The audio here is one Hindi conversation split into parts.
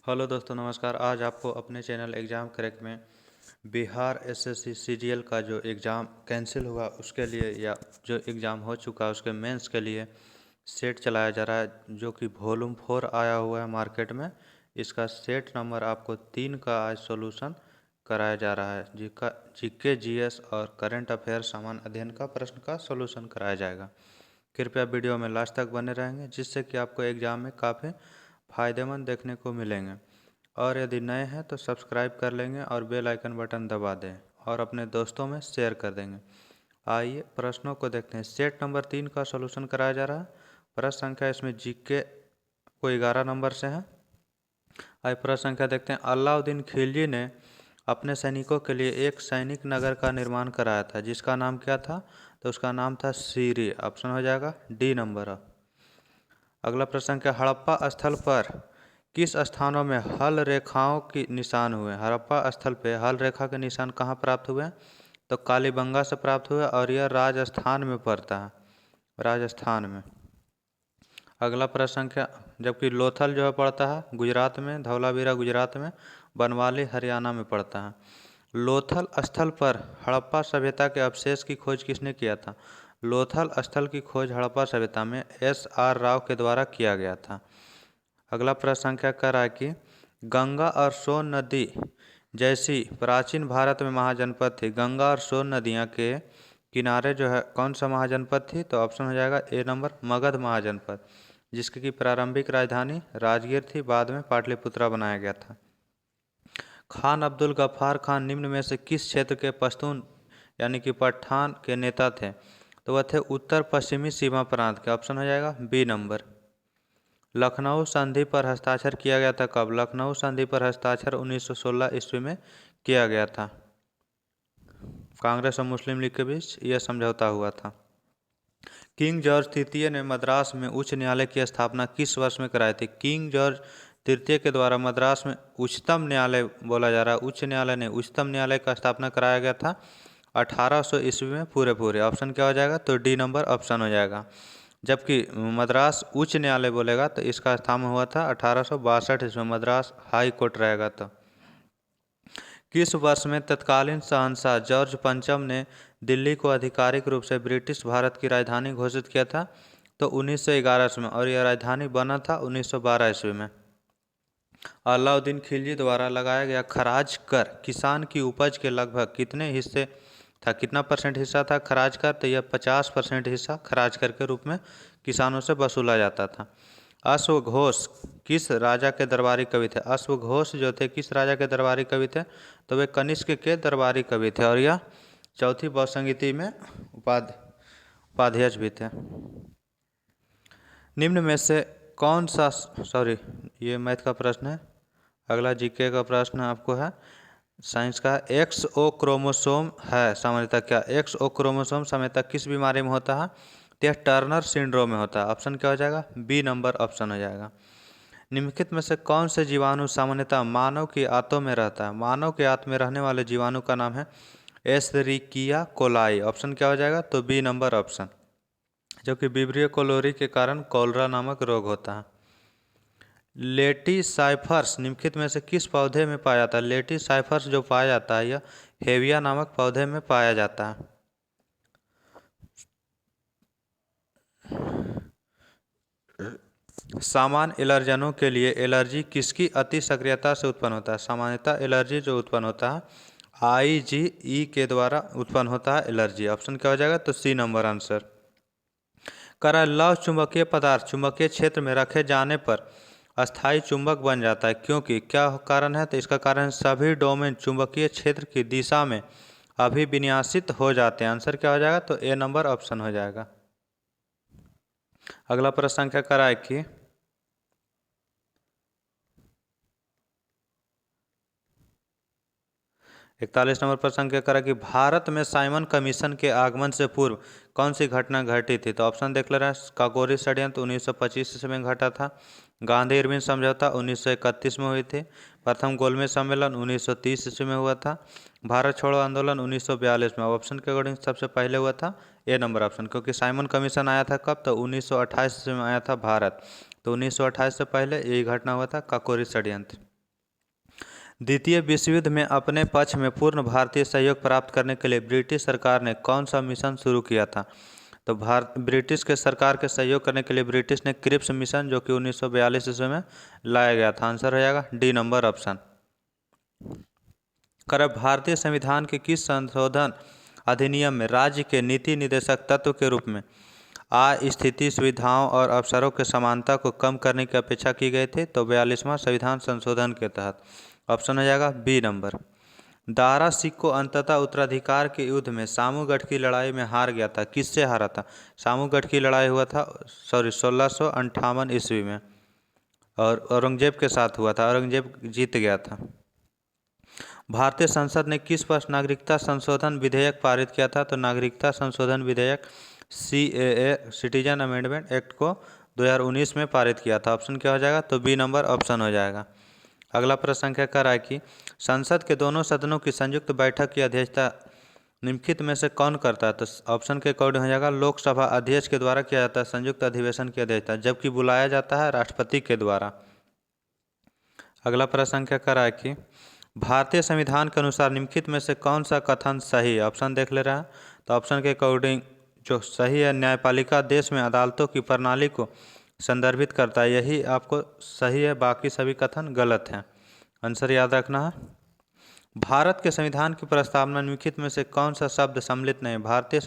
हेलो दोस्तों, नमस्कार। आज आपको अपने चैनल एग्ज़ाम क्रैक में बिहार एसएससी सीजीएल का जो एग्ज़ाम कैंसिल हुआ उसके लिए या जो एग्ज़ाम हो चुका है उसके मेंस के लिए सेट चलाया जा रहा है, जो कि वॉल्यूम 4 आया हुआ है मार्केट में। इसका सेट नंबर आपको 3 का आज सॉल्यूशन कराया जा रहा है। जीके जीएस और करंट अफेयर सामान्य अध्ययन का प्रश्न का सॉल्यूशन कराया जाएगा। कृपया वीडियो में लास्ट तक बने रहेंगे, जिससे कि आपको एग्ज़ाम में काफ़ी फ़ायदेमंद देखने को मिलेंगे। और यदि नए हैं तो सब्सक्राइब कर लेंगे और बेल आइकन बटन दबा दें और अपने दोस्तों में शेयर कर देंगे। आइए प्रश्नों को देखते हैं। सेट नंबर 3 का सॉल्यूशन कराया जा रहा है। प्रश्न संख्या इसमें जीके को 11 नंबर से है। आइए प्रश्न संख्या देखते हैं। अलाउद्दीन खिलजी ने अपने सैनिकों के लिए एक सैनिक नगर का निर्माण कराया था, जिसका नाम क्या था? तो उसका नाम था सीरी। ऑप्शन हो जाएगा डी नंबर। अगला प्रश्न क्या, हड़प्पा स्थल पर किस स्थानों में हल रेखाओं के निशान हुए? हड़प्पा स्थल पे हल रेखा के निशान कहाँ प्राप्त हुए? तो कालीबंगा से प्राप्त हुए और यह राजस्थान में पड़ता है, राजस्थान में। अगला प्रश्न क्या, जबकि लोथल जो है पड़ता है गुजरात में, धौलावीरा गुजरात में, बनवाली हरियाणा में पड़ता है। लोथल स्थल पर हड़प्पा सभ्यता के अवशेष की खोज किसने किया था? लोथल स्थल की खोज हड़प्पा सभ्यता में एस.आर. राव के द्वारा किया गया था। अगला प्रश्न संख्या कर रहा है कि गंगा और सोन नदी जैसी प्राचीन भारत में महाजनपद थी। गंगा और सोन नदियाँ के किनारे जो है कौन सा महाजनपद थी? तो ऑप्शन हो जाएगा ए नंबर, मगध महाजनपद, जिसकी की प्रारंभिक राजधानी राजगीर थी, बाद में पाटलिपुत्रा बनाया गया था। खान अब्दुल गफ्फार खान निम्न में से किस क्षेत्र के पश्तून यानी कि पठान के नेता थे? तो वह थे उत्तर पश्चिमी सीमा प्रांत के। ऑप्शन हो जाएगा बी नंबर। लखनऊ संधि पर हस्ताक्षर किया गया था कब? लखनऊ संधि पर हस्ताक्षर 1916 ईस्वी में किया गया था। कांग्रेस और मुस्लिम लीग के बीच यह समझौता हुआ था। किंग जॉर्ज तृतीय ने मद्रास में उच्च न्यायालय की स्थापना किस वर्ष में कराई थी? किंग जॉर्ज तृतीय के द्वारा मद्रास में उच्चतम न्यायालय बोला जा रहा है, उच्च न्यायालय ने उच्चतम न्यायालय का स्थापना कराया गया था 1800 ईस्वी में पूरे। ऑप्शन क्या हो जाएगा? तो डी नंबर ऑप्शन हो जाएगा। जबकि मद्रास उच्च न्यायालय बोलेगा तो इसका स्थापना हुआ था 1862 ईस्वी में, मद्रास हाई कोर्ट रहेगा। तो किस वर्ष में तत्कालीन शहंशाह जॉर्ज पंचम ने दिल्ली को आधिकारिक रूप से ब्रिटिश भारत की राजधानी घोषित किया था? तो 1911 ईस्वी में, और यह राजधानी बना था 1912 ईस्वी में। अलाउद्दीन खिलजी द्वारा लगाया गया खराज कर किसान की उपज के लगभग कितने हिस्से था? कितना परसेंट हिस्सा था खराज कर? तो यह 50% हिस्सा खराज कर के रूप में किसानों से वसूला जाता था। अश्वघोष किस राजा के दरबारी कवि थे? अश्वघोष जो थे किस राजा के दरबारी कवि थे? तो वे कनिष्क के दरबारी कवि थे, और यह चौथी बहुसंगीति में उपाध्यक्ष भी थे। निम्न में से कौन सा, सॉरी ये मैथ का प्रश्न है। अगला जीके का प्रश्न आपको है साइंस का। एक्स ओ क्रोमोसोम है सामान्यतः क्या? एक्स ओ क्रोमोसोम सामान्यतः किस बीमारी में होता है? तो यह टर्नर सिंड्रोम में होता है। ऑप्शन क्या हो जाएगा? बी नंबर ऑप्शन हो जाएगा। निम्नलिखित में से कौन से जीवाणु सामान्यतः मानव की आंतों में रहता है? मानव के आंत में रहने वाले जीवाणु का नाम है एस्चेरिचिया कोलाई। ऑप्शन क्या हो जाएगा? तो बी नंबर ऑप्शन, जो कि विब्रियो कोलोरी के कारण कॉलरा नामक रोग होता है। लेटिसाइफर्स निम्नलिखित में से किस पौधे में पाया जाता है? लेटिसाइफर्स जो पाया जाता है यह हेविया नामक पौधे में पाया जाता है। सामान्य एलर्जनों के लिए एलर्जी किसकी अति सक्रियता से उत्पन्न होता है? सामान्यतः एलर्जी जो उत्पन्न होता है IgE के द्वारा उत्पन्न होता है एलर्जी। ऑप्शन क्या हो जाएगा? तो सी नंबर आंसर। लौह चुंबकीय पदार्थ चुंबकीय क्षेत्र में रखे जाने पर अस्थायी चुंबक बन जाता है, क्योंकि क्या कारण है? तो इसका कारण सभी डोमेन चुंबकीय क्षेत्र की दिशा में अभिविन्यासित हो जाते हैं। आंसर क्या हो जाएगा? तो ए नंबर ऑप्शन हो जाएगा। अगला प्रश्न संख्या कराए कि 41 नंबर प्रश्न संख्या करा कि भारत में साइमन कमीशन के आगमन से पूर्व कौन सी घटना घटी थी? तो ऑप्शन देख ले रहे हैं। काकोरी षड्यंत्र 1925 ईस्वी में घटा था। गांधी इरविन समझौता 1931 में हुई थी। प्रथम गोलमेज सम्मेलन 1930 ईस्वी में हुआ था। भारत छोड़ो आंदोलन 1942 में। ऑप्शन के अकॉर्डिंग सबसे पहले हुआ था ए नंबर ऑप्शन, क्योंकि साइमन कमीशन आया था कब? तो 1928 ईस्वी में आया था भारत। तो 1928 से पहले यही घटना हुआ था काकोरी षड्यंत्र। द्वितीय विश्व युद्ध में अपने पक्ष में पूर्ण भारतीय सहयोग प्राप्त करने के लिए ब्रिटिश सरकार ने कौन सा मिशन शुरू किया था? तो ब्रिटिश के सरकार के सहयोग करने के लिए ब्रिटिश ने क्रिप्स मिशन, जो कि 1942 ईस्वी में लाया गया था। आंसर हो जाएगा डी नंबर ऑप्शन। भारतीय संविधान के किस संशोधन अधिनियम में राज्य के नीति निर्देशक तत्व के रूप में आय, स्थिति, सुविधाओं और अवसरों के समानता को कम करने की अपेक्षा की गई थी? तो 42वां संविधान संशोधन के तहत। ऑप्शन हो जाएगा बी नंबर। दारा सिक्को अंततः उत्तराधिकार के युद्ध में सामूगढ़ की लड़ाई में हार गया था। किससे हारा था? सामूगढ़ की लड़ाई हुआ था 1658 ईस्वी में और औरंगजेब के साथ हुआ था। औरंगजेब जीत गया था। भारतीय संसद ने किस वर्ष नागरिकता संशोधन विधेयक पारित किया था? तो नागरिकता संशोधन विधेयक CAA सिटीजन अमेंडमेंट एक्ट को 2019 में पारित किया था। ऑप्शन क्या हो जाएगा? तो बी नंबर ऑप्शन हो जाएगा। अगला प्रश्न संख्या कर रहा है कि संसद के दोनों सदनों की संयुक्त बैठक की अध्यक्षता निम्नलिखित में से कौन करता है? तो ऑप्शन के अकॉर्डिंग हो जाएगा लोकसभा अध्यक्ष के द्वारा किया जाता है संयुक्त अधिवेशन की अध्यक्षता, जबकि बुलाया जाता है राष्ट्रपति के द्वारा। अगला प्रश्न संख्या कर रहा है कि भारतीय संविधान के अनुसार निम्नलिखित में से कौन सा कथन सही है? ऑप्शन देख ले रहा है। तो ऑप्शन के अकॉर्डिंग जो सही है, न्यायपालिका देश में अदालतों की प्रणाली को संदर्भित करता है, यही आपको सही है, बाकी सभी कथन गलत हैं। आंसर याद रखना है। भारत के संविधान की प्रस्तावना निम्नलिखित में से कौन सा शब्द सम्मिलित नहीं? भारतीय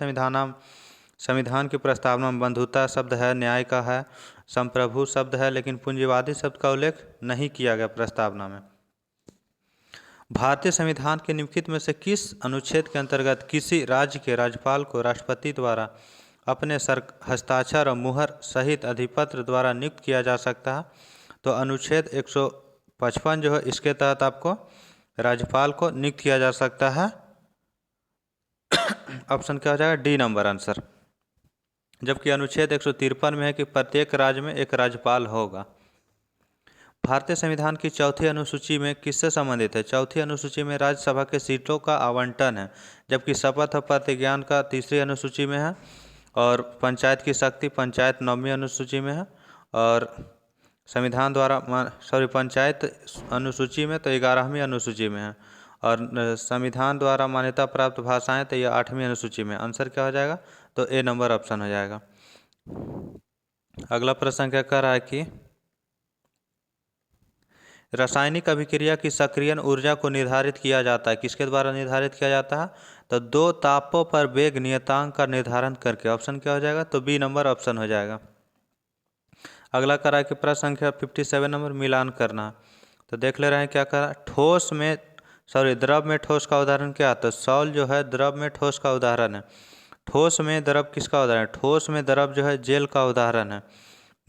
संविधान की प्रस्तावना में बंधुता शब्द है, न्याय का है, संप्रभु शब्द है, लेकिन पूंजीवादी शब्द का उल्लेख नहीं किया गया प्रस्तावना में। भारतीय संविधान के निम्नलिखित में से किस अनुच्छेद के अंतर्गत किसी राज्य के राज्यपाल को राष्ट्रपति द्वारा अपने हस्ताक्षर और मुहर सहित अधिपत्र द्वारा नियुक्त किया जा सकता है? तो अनुच्छेद 155 जो है, इसके तहत आपको राज्यपाल को नियुक्त किया जा सकता है। ऑप्शन क्या हो जाएगा? D number answer. जबकि अनुच्छेद 153 में है कि प्रत्येक राज्य में एक राज्यपाल होगा। भारतीय संविधान की चौथी अनुसूची में किससे संबंधित है? चौथी अनुसूची में राज्यसभा के सीटों का आवंटन है, जबकि शपथ और प्रतिज्ञान का तीसरी अनुसूची में है, और पंचायत की शक्ति पंचायत 9वीं अनुसूची में है, और संविधान द्वारा पंचायत अनुसूची में तो 11वीं अनुसूची में है, और संविधान द्वारा मान्यता प्राप्त भाषाएं तो ये 8वीं अनुसूची में। आंसर क्या हो जाएगा? तो ए नंबर ऑप्शन हो जाएगा। अगला प्रश्न क्या कह रहा है कि रासायनिक अभिक्रिया की सक्रियण ऊर्जा को निर्धारित किया जाता है, किसके द्वारा निर्धारित किया जाता है? तो दो तापों पर वेग नियतांक का निर्धारण करके। ऑप्शन क्या हो जाएगा? तो बी नंबर ऑप्शन हो जाएगा। अगला करा कि प्रश्न संख्या 57 नंबर मिलान करना। तो देख ले रहे हैं क्या करा। ठोस में द्रव में ठोस का उदाहरण क्या है? तो सॉल जो है द्रव में ठोस का उदाहरण है। ठोस में द्रव किसका उदाहरण है? ठोस में द्रव जो है जेल का उदाहरण है।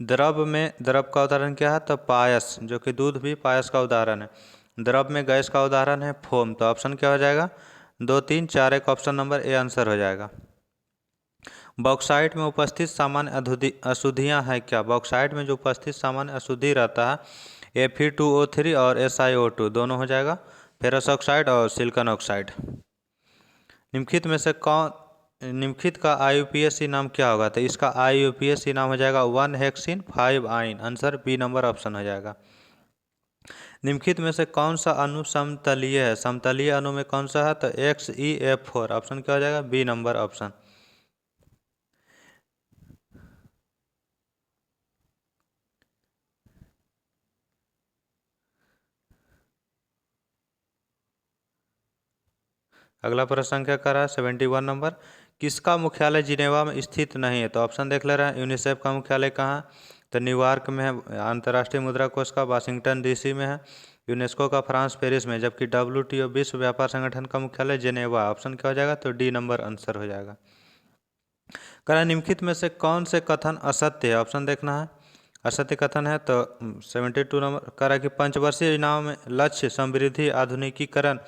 द्रव में द्रव का उदाहरण क्या है? तो पायस, जो कि दूध भी पायस का उदाहरण है। द्रव में गैस का उदाहरण है फोम। तो ऑप्शन क्या हो जाएगा? 2, 3, 4, 1 ऑप्शन नंबर ए आंसर हो जाएगा। बॉक्साइट में उपस्थित सामान्य अशुद्धियाँ हैं क्या? बॉक्साइट में जो उपस्थित सामान्य अशुद्धि रहता है Fe2O3 और SiO2 दोनों हो जाएगा। फेरस ऑक्साइड और सिलिकॉन ऑक्साइड। निम्नलिखित का IUPAC नाम क्या होगा? तो इसका IUPAC नाम हो जाएगा 1-हेक्सिन 5-आइन। आंसर बी नंबर ऑप्शन हो जाएगा। निम्नलिखित में से कौन सा अणु समतलीय है? समतलीय अणु में कौन सा है? तो XeF4। ऑप्शन क्या हो जाएगा? B number option. अगला प्रश्न संख्या का रहा है 71 नंबर। किसका मुख्यालय जिनेवा में स्थित नहीं है? तो ऑप्शन देख ले रहे हैं। यूनिसेफ का मुख्यालय कहाँ? तो न्यूयॉर्क में है। अंतर्राष्ट्रीय मुद्रा कोष का वाशिंगटन DC में है। यूनेस्को का फ्रांस पेरिस में। जबकि WTO विश्व व्यापार संगठन का मुख्यालय जिनेवा। ऑप्शन क्या हो जाएगा? तो डी नंबर आंसर हो जाएगा। करा निम्नलिखित में से कौन से कथन असत्य है? ऑप्शन देखना है। असत्य कथन है तो 72 नंबर करा कि पंचवर्षीय योजनाओं में लक्ष्य समृद्धि, आधुनिकीकरण,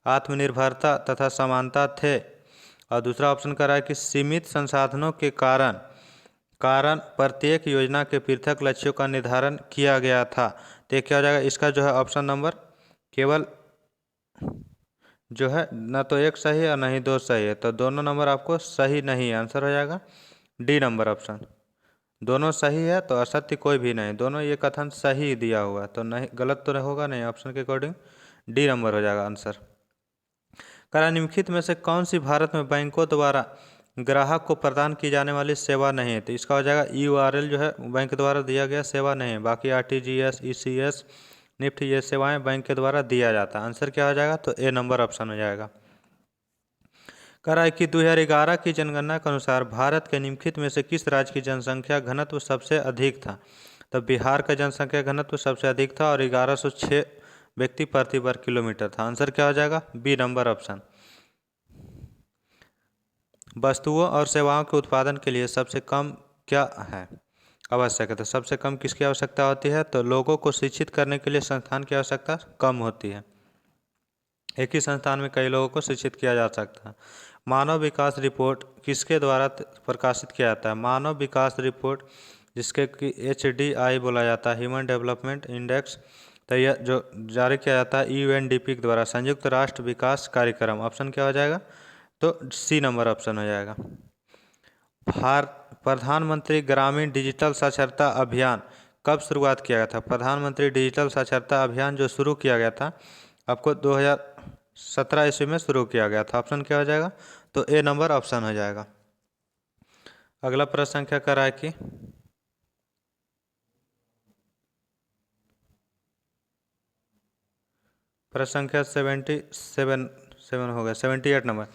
आत्मनिर्भरता तथा समानता थे। और दूसरा ऑप्शन करा है कि सीमित संसाधनों के कारण प्रत्येक योजना के पृथक लक्ष्यों का निर्धारण किया गया था। तो क्या हो जाएगा? इसका जो है ऑप्शन नंबर केवल जो है न तो एक सही है और न ही दो सही है, तो दोनों नंबर आपको सही नहीं है। आंसर हो जाएगा डी नंबर ऑप्शन। दोनों सही है तो असत्य कोई भी नहीं, दोनों ये कथन सही दिया हुआ, तो नहीं गलत तो होगा नहीं। ऑप्शन के अकॉर्डिंग डी नंबर हो जाएगा आंसर। निम्नलिखित में से कौन सी भारत में बैंकों द्वारा ग्राहक को प्रदान की जाने वाली सेवा नहीं है? तो इसका हो जाएगा URL जो है बैंक द्वारा दिया गया सेवा नहीं है। बाकी RTGS, ECS, निफ्ट ये सेवाएं बैंक के द्वारा दिया जाता है। आंसर क्या हो जाएगा? तो ए नंबर ऑप्शन हो जाएगा। कि 2011 की जनगणना के अनुसार भारत के निम्नलिखित में से किस राज्य की जनसंख्या घनत्व सबसे अधिक था? तो बिहार का जनसंख्या घनत्व सबसे अधिक था और 1106 व्यक्ति प्रति वर्ग किलोमीटर था। आंसर क्या हो जाएगा? B number option. वस्तुओं और सेवाओं के उत्पादन के लिए सबसे कम क्या है आवश्यक है? तो सबसे कम किसकी आवश्यकता होती है? तो लोगों को शिक्षित करने के लिए संस्थान की आवश्यकता कम होती है। एक ही संस्थान में कई लोगों को शिक्षित किया जा सकता है। मानव विकास रिपोर्ट किसके द्वारा प्रकाशित किया जाता है? मानव विकास रिपोर्ट जिसके कि HDI बोला जाता है, ह्यूमन डेवलपमेंट इंडेक्स, तो यह जो जारी किया जाता है UNDP के द्वारा, संयुक्त राष्ट्र विकास कार्यक्रम। ऑप्शन क्या हो जाएगा? तो सी नंबर ऑप्शन हो जाएगा। प्रधानमंत्री ग्रामीण डिजिटल साक्षरता अभियान कब शुरुआत किया गया था? प्रधानमंत्री डिजिटल साक्षरता अभियान जो शुरू किया गया था आपको 2017 ईस्वी में शुरू किया गया था। ऑप्शन क्या हो जाएगा? तो ए नंबर ऑप्शन हो जाएगा। अगला प्रश्न संख्या कर रहा है कि प्रश्न संख्या 77 हो गया, 78 नंबर।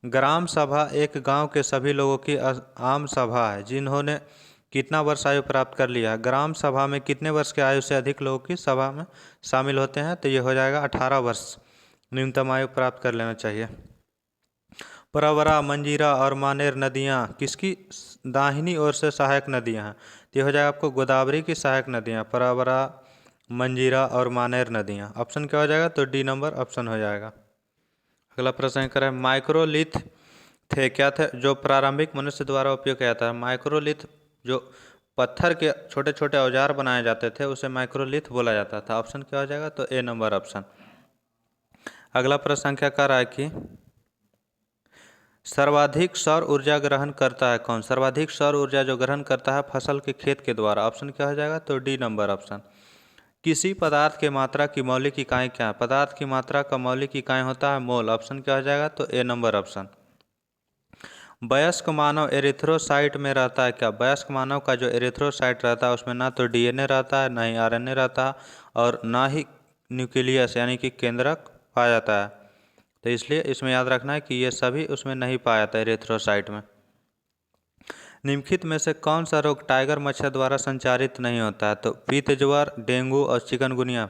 ग्राम सभा एक गांव के सभी लोगों की आम सभा है जिन्होंने कितना वर्ष आयु प्राप्त कर लिया है? ग्राम सभा में कितने वर्ष के आयु से अधिक लोगों की सभा में शामिल होते हैं? तो ये हो जाएगा 18 वर्ष न्यूनतम आयु प्राप्त कर लेना चाहिए। प्रवरा, मंजीरा और मानेर नदियाँ किसकी दाहिनी ओर से सहायक नदियाँ हैं? तो ये हो जाएगा आपको गोदावरी की सहायक नदियाँ, प्रवरा, मंजीरा और मानेर नदियाँ। ऑप्शन क्या हो जाएगा? तो डी नंबर ऑप्शन हो जाएगा। अगला प्रश्न करें, माइक्रोलिथ थे क्या थे जो प्रारंभिक मनुष्य द्वारा उपयोग किया जाता है? माइक्रोलिथ जो पत्थर के छोटे छोटे औजार बनाए जाते थे उसे माइक्रोलिथ बोला जाता था। ऑप्शन क्या हो जाएगा? तो ए नंबर ऑप्शन। अगला प्रश्न संख्या कर रहा है कि सर्वाधिक सौर ऊर्जा ग्रहण करता है कौन? सर्वाधिक सौर ऊर्जा जो ग्रहण करता है फसल के खेत के द्वारा। ऑप्शन क्या हो जाएगा? तो डी नंबर ऑप्शन। किसी पदार्थ के मात्रा की मौलिक इकाई क्या है? पदार्थ की मात्रा का मौलिक इकाई होता है मोल। ऑप्शन क्या हो जाएगा? तो ए नंबर ऑप्शन। वयस्क मानव एरिथ्रोसाइट में रहता है क्या? वयस्क मानव का जो एरिथ्रोसाइट रहता है उसमें ना तो DNA रहता है, ना ही RNA रहता है और ना ही न्यूक्लियस यानी कि केंद्रक पाया जाता है। तो इसलिए इसमें याद रखना है कि ये सभी उसमें नहीं पाया जाता एरिथ्रोसाइट में। निम्नलिखित में से कौन सा रोग टाइगर मच्छर द्वारा संचारित नहीं होता है? तो पीत ज्वर, डेंगू और चिकनगुनिया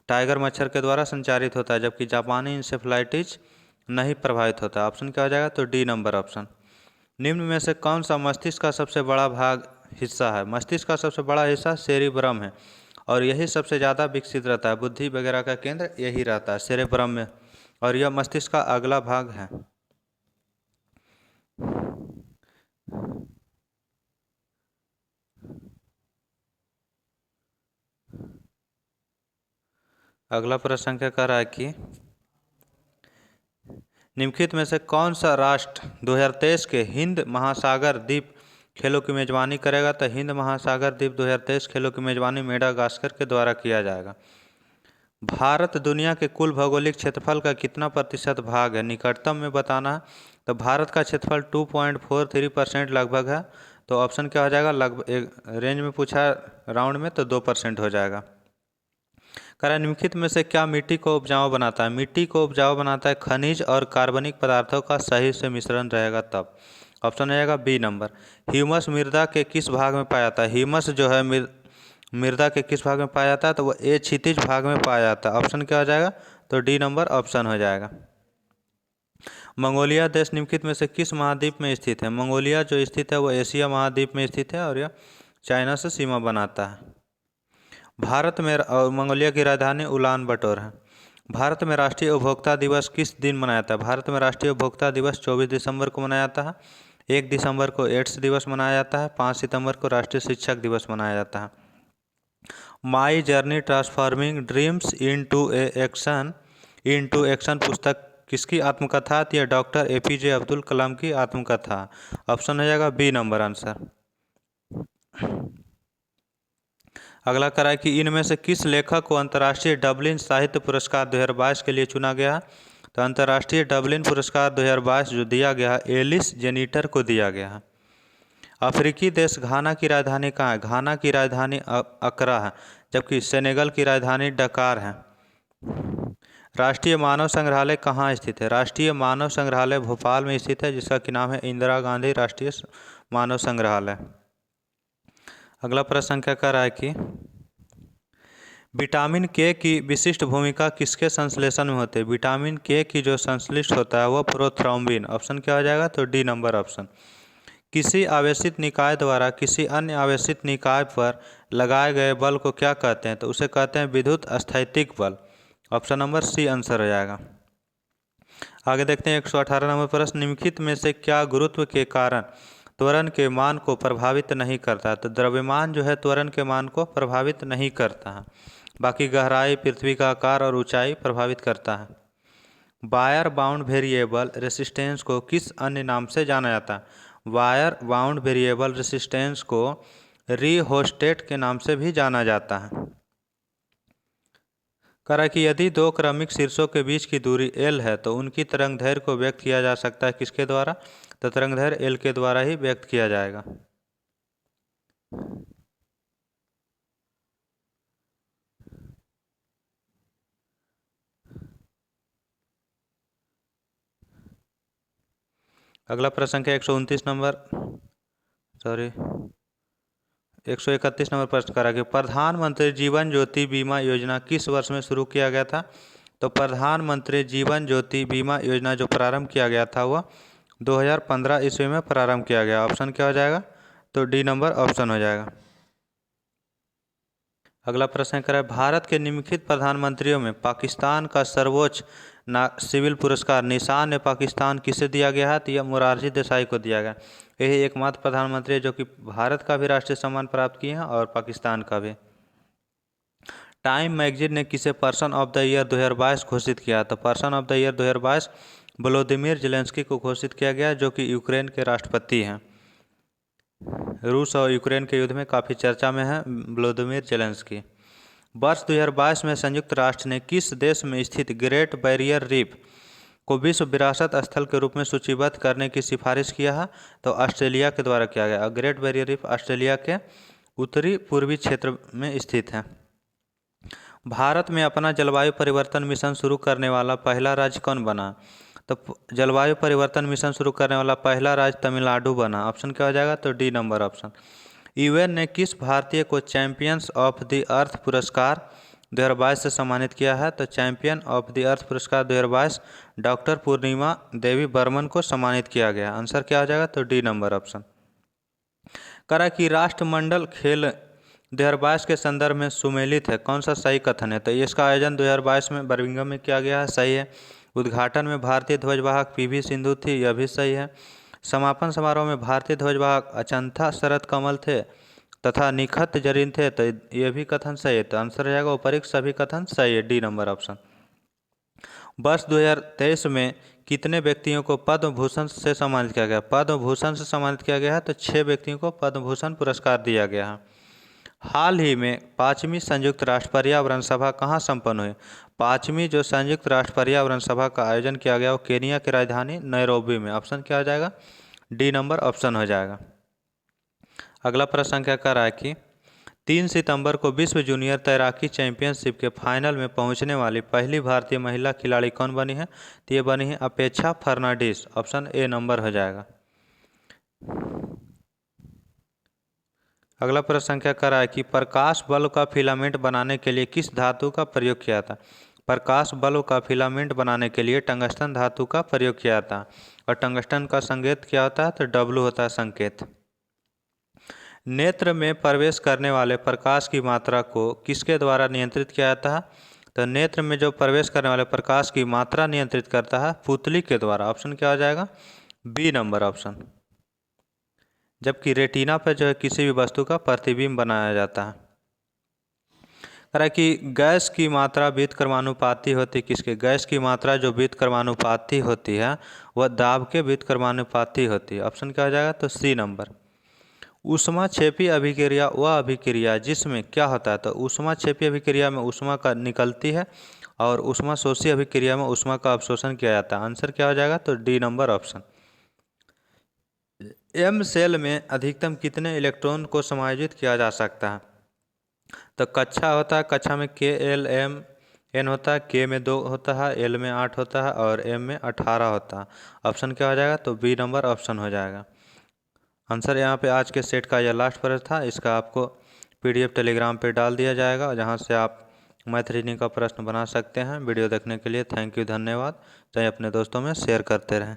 टाइगर मच्छर के द्वारा संचारित होता है जबकि जापानी इंसेफ्लाइटिस नहीं प्रभावित होता। ऑप्शन क्या हो जाएगा? तो डी नंबर ऑप्शन। निम्न में से कौन सा मस्तिष्क का सबसे बड़ा भाग हिस्सा है? मस्तिष्क का सबसे बड़ा हिस्सा सेरिब्रम है और यही सबसे ज़्यादा विकसित रहता है। बुद्धि वगैरह का केंद्र यही रहता है सेरिब्रम में और यह मस्तिष्क का अगला भाग है। अगला प्रश्न संख्या कह रहा है कि निम्नलिखित में से कौन सा राष्ट्र 2023 के हिंद महासागर द्वीप खेलों की मेजबानी करेगा? तो हिंद महासागर द्वीप 2023 खेलों की मेजबानी मेडागास्कर के द्वारा किया जाएगा। भारत दुनिया के कुल भौगोलिक क्षेत्रफल का कितना प्रतिशत भाग है? निकटतम में बताना है। तो भारत का क्षेत्रफल 2.43% लगभग है। तो ऑप्शन क्या हो जाएगा? लगभग एक रेंज में पूछा राउंड में तो 2% हो जाएगा। निम्नलिखित में से क्या मिट्टी को उपजाऊ बनाता है? मिट्टी को उपजाऊ बनाता है खनिज और कार्बनिक पदार्थों का सही से मिश्रण रहेगा तब। ऑप्शन हो जाएगा बी नंबर। ह्यूमस मृदा के किस भाग में पाया जाता है? ह्यूमस जो है मृदा के किस भाग में पाया जाता है? तो वो ए क्षितिज भाग में पाया जाता है। ऑप्शन क्या हो जाएगा? तो डी नंबर ऑप्शन हो जाएगा। मंगोलिया देश निम्नलिखित में से किस महाद्वीप में स्थित है? मंगोलिया जो स्थित है वो एशिया महाद्वीप में स्थित है और यह चाइना से सीमा बनाता है। भारत में मंगोलिया की राजधानी उलान बटोर है। भारत में राष्ट्रीय उपभोक्ता दिवस किस दिन मनाया जाता है? भारत में राष्ट्रीय उपभोक्ता दिवस 24 दिसंबर को मनाया जाता है। 1 दिसंबर को एड्स दिवस मनाया जाता है। 5 सितंबर को राष्ट्रीय शिक्षक दिवस मनाया जाता है। My journey transforming dreams into action पुस्तक किसकी आत्मकथा थी? डॉक्टर APJ अब्दुल कलाम की आत्मकथा। ऑप्शन हो जाएगा बी नंबर आंसर। अगला करा है कि इनमें से किस लेखक को अंतर्राष्ट्रीय डबलिन साहित्य पुरस्कार 2022 के लिए चुना गया है? तो अंतर्राष्ट्रीय डबलिन पुरस्कार 2022 जो दिया गया है एलिस जेनिटर को दिया गया है। अफ्रीकी देश घाना की राजधानी कहाँ है? घाना की राजधानी अकरा है, जबकि सेनेगल की राजधानी डकार है। राष्ट्रीय मानव संग्रहालय कहाँ स्थित है? राष्ट्रीय मानव संग्रहालय भोपाल में स्थित है, जिसका कि नाम है इंदिरा गांधी राष्ट्रीय मानव संग्रहालय। अगला प्रश्न संख्या क्या रहा है कि विटामिन के की विशिष्ट भूमिका किसके संश्लेषण में होती है? विटामिन के की जो संश्लिष्ट होता है वह प्रोथ्रोम्बिन। ऑप्शन क्या हो जाएगा? तो डी नंबर ऑप्शन। किसी आवेशित निकाय द्वारा किसी अन्य आवेशित निकाय पर लगाए गए बल को क्या कहते हैं? तो उसे कहते हैं विद्युत स्थैतिक बल। ऑप्शन नंबर सी आंसर हो जाएगा। आगे देखते हैं 118 नंबर प्रश्न, निम्नलिखित में से क्या गुरुत्व के कारण त्वरण के मान को प्रभावित नहीं करता है? तो द्रव्यमान जो है त्वरण के मान को प्रभावित नहीं करता है, बाकी गहराई, पृथ्वी का आकार और ऊंचाई प्रभावित करता है। वायर बाउंड वेरिएबल रेसिस्टेंस को किस अन्य नाम से जाना जाता है? वायर बाउंड वेरिएबल रेसिस्टेंस को रिहोस्टेट के नाम से भी जाना जाता है। करा कि यदि दो क्रमिक शीर्षों के बीच की दूरी L है तो उनकी तरंगदैर्घ्य को व्यक्त किया जा सकता है किसके द्वारा? तो तरंगदैर्घ्य L के द्वारा ही व्यक्त किया जाएगा। अगला प्रश्न संख्या 129 नंबर 131 नंबर प्रश्न करा कि प्रधानमंत्री जीवन ज्योति बीमा योजना किस वर्ष में शुरू किया गया था? तो प्रधानमंत्री जीवन ज्योति बीमा योजना जो प्रारंभ किया गया था वह 2015 ईस्वी में प्रारंभ किया गया। ऑप्शन क्या हो जाएगा? तो डी नंबर ऑप्शन हो जाएगा। अगला प्रश्न करा भारत के निम्नलिखित प्रधानमंत्रियों में पाकिस्तान का सर्वोच्च सिविल पुरस्कार निशान ए पाकिस्तान किसे दिया गया है? तो यह मोरारजी देसाई को दिया गया। यही एकमात्र प्रधानमंत्री है जो कि भारत का भी राष्ट्रीय सम्मान प्राप्त किए हैं और पाकिस्तान का भी। टाइम मैगजीन ने किसे पर्सन ऑफ द ईयर 2022 घोषित किया? तो person of the year 2022 Vladimir Zelensky को घोषित किया गया, जो कि यूक्रेन के राष्ट्रपति हैं। रूस और यूक्रेन के युद्ध में काफ़ी चर्चा में है व्लादिमीर जेलेंस्की। वर्ष 2022 में संयुक्त राष्ट्र ने किस देश में स्थित ग्रेट बैरियर रीफ को विश्व विरासत स्थल के रूप में सूचीबद्ध करने की सिफारिश किया है? तो ऑस्ट्रेलिया के द्वारा किया गया। ग्रेट बैरियर रीफ ऑस्ट्रेलिया के उत्तरी पूर्वी क्षेत्र में स्थित है। भारत में अपना जलवायु परिवर्तन मिशन शुरू करने वाला पहला राज्य कौन बना? तो जलवायु परिवर्तन मिशन शुरू करने वाला पहला राज्य तमिलनाडु बना। ऑप्शन क्या हो जाएगा? तो डी नंबर ऑप्शन। यूएन ने किस भारतीय को चैंपियंस ऑफ द अर्थ पुरस्कार 2022 से सम्मानित किया है? तो चैंपियन ऑफ द अर्थ पुरस्कार 2022 डॉक्टर पूर्णिमा देवी बर्मन को सम्मानित किया गया। आंसर क्या हो जाएगा? तो डी नंबर ऑप्शन। करा कि राष्ट्रमंडल खेल 2022 के संदर्भ में सुमेलित है, कौन सा सही कथन है? तो इसका आयोजन 2022 में बर्मिंघम में किया गया है, सही है। उद्घाटन में भारतीय ध्वजवाहक पीवी सिंधु थी, यह भी सही है। समापन समारोह में भारतीय ध्वजवाहक अचंथा शरद कमल थे तथा निखत जरीन थे, तो यह भी कथन सही है। तो आंसर हो जाएगा उपरोक्त सभी कथन सही है, डी नंबर ऑप्शन। वर्ष 2023 में कितने व्यक्तियों को पद्म भूषण से सम्मानित किया गया? पद्म भूषण से सम्मानित किया गया है तो 6 व्यक्तियों को पद्म भूषण पुरस्कार दिया गया है। हाल ही में 5वीं संयुक्त राष्ट्र पर्यावरण सभा कहाँ संपन्न हुई? 5वीं जो संयुक्त राष्ट्र पर्यावरण सभा का आयोजन किया गया वो केनिया की राजधानी नैरोबी में। ऑप्शन क्या हो जाएगा? डी नंबर ऑप्शन हो जाएगा। अगला प्रश्न संख्या क्या रहा है कि 3 सितंबर को विश्व जूनियर तैराकी चैंपियनशिप के फाइनल में पहुंचने वाली पहली भारतीय महिला खिलाड़ी कौन बनी है? तो ये बनी है अपेक्षा फर्नांडिस। ऑप्शन ए नंबर हो जाएगा। अगला प्रश्न संख्या क्या रहा है कि प्रकाश बल्ब का फिलामेंट बनाने के लिए किस धातु का प्रयोग किया था? प्रकाश बल्ब का फिलामेंट बनाने के लिए टंगस्टन धातु का प्रयोग किया था। और टंगस्टन का संकेत क्या होता है? तो डब्लू होता है संकेत। नेत्र में प्रवेश करने वाले प्रकाश की मात्रा को किसके द्वारा नियंत्रित किया जाता है? तो नेत्र में जो प्रवेश करने वाले प्रकाश की मात्रा नियंत्रित करता है पुतली के द्वारा। ऑप्शन क्या हो जाएगा? B number option. जबकि रेटिना पर जो है किसी भी वस्तु का प्रतिबिंब बनाया जाता है। कह कि गैस की मात्रा व्युत्क्रमानुपाती होती किसके? गैस की मात्रा जो व्युत्क्रमानुपाती होती है वह दाब के व्युत्क्रमानुपाती होती है। ऑप्शन क्या हो जाएगा? तो सी नंबर। ऊष्माक्षेपी अभिक्रिया वह अभिक्रिया जिसमें क्या होता है, तो ऊष्माक्षेपी अभिक्रिया में ऊष्मा का निकलती है और ऊष्मा शोषी अभिक्रिया में ऊष्मा का अवशोषण किया जाता है। आंसर क्या हो जाएगा, तो D number option. M cell में अधिकतम कितने इलेक्ट्रॉन को समायोजित किया जा सकता है, तो कक्षा होता है, कक्षा में के एल एम एन होता है, के में 2 होता है, एल में 8 होता है और एम में 18 होता है। ऑप्शन क्या हो जाएगा, तो बी नंबर ऑप्शन हो जाएगा आंसर। यहाँ पे आज के सेट का यह लास्ट प्रश्न था। इसका आपको पीडीएफ टेलीग्राम पे डाल दिया जाएगा, जहाँ से आप मैथ रीजनिंग का प्रश्न बना सकते हैं। वीडियो देखने के लिए थैंक यू, धन्यवाद। चाहे अपने दोस्तों में शेयर करते रहें।